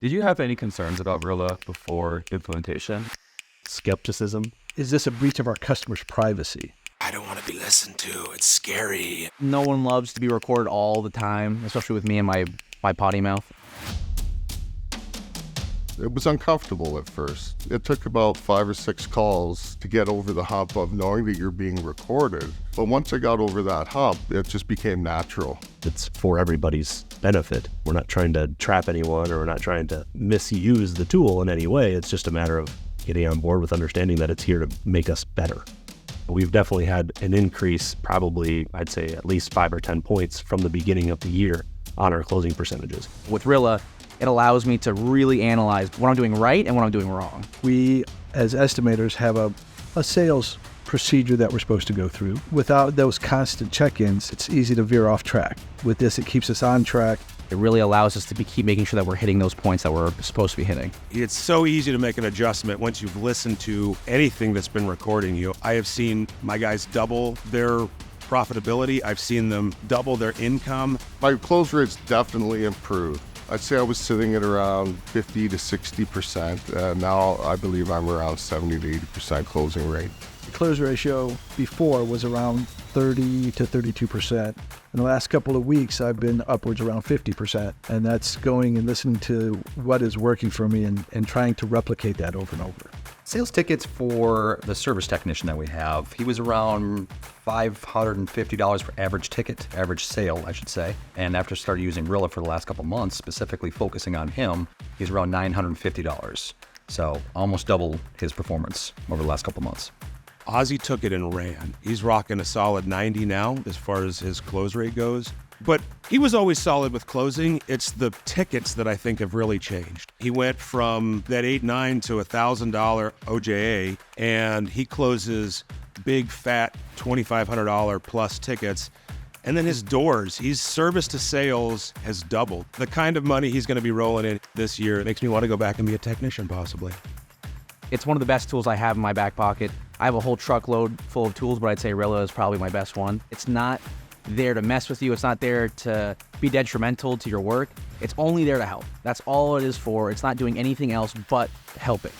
Did you have any concerns about Rilla before implementation? Skepticism. Is this a breach of our customers' privacy? I don't want to be listened to. It's scary. No one loves to be recorded all the time, especially with me and my potty mouth. It was uncomfortable at first. It took about 5 or 6 calls to get over the hump of knowing that you're being recorded. But once I got over that hump, it just became natural. It's for everybody's benefit. We're not trying to trap anyone, or we're not trying to misuse the tool in any way. It's just a matter of getting on board with understanding that it's here to make us better. We've definitely had an increase, probably, I'd say at least 5 or 10 points from the beginning of the year on our closing percentages. With Rilla, it allows me to really analyze what I'm doing right and what I'm doing wrong. We, as estimators, have a sales procedure that we're supposed to go through. Without those constant check-ins, it's easy to veer off track. With this, it keeps us on track. It really allows us to keep making sure that we're hitting those points that we're supposed to be hitting. It's so easy to make an adjustment once you've listened to anything that's been recording you. I have seen my guys double their profitability. I've seen them double their income. My close rates definitely improved. I'd say I was sitting at around 50 to 60%. Now I believe I'm around 70 to 80% closing rate. The close ratio before was around 30 to 32%. In the last couple of weeks, I've been upwards around 50%. And that's going and listening to what is working for me and trying to replicate that over and over. Sales tickets for the service technician that we have, he was around $550 per average ticket, average sale, I should say. And after started using Rilla for the last couple months, specifically focusing on him, he's around $950. So almost double his performance over the last couple months. Ozzy took it and ran. He's rocking a solid 90 now as far as his close rate goes. But he was always solid with closing. It's the tickets that I think have really changed. He went from that $8,900 to $1,000 OJA, and he closes big, fat $2,500 plus tickets. And then his doors, his service to sales has doubled. The kind of money he's going to be rolling in this year, it makes me want to go back and be a technician possibly. It's one of the best tools I have in my back pocket. I have a whole truckload full of tools, but I'd say Rilla is probably my best one. It's not there to mess with you. It's not there to be detrimental to your work. It's only there to help. That's all it is for. It's not doing anything else but helping.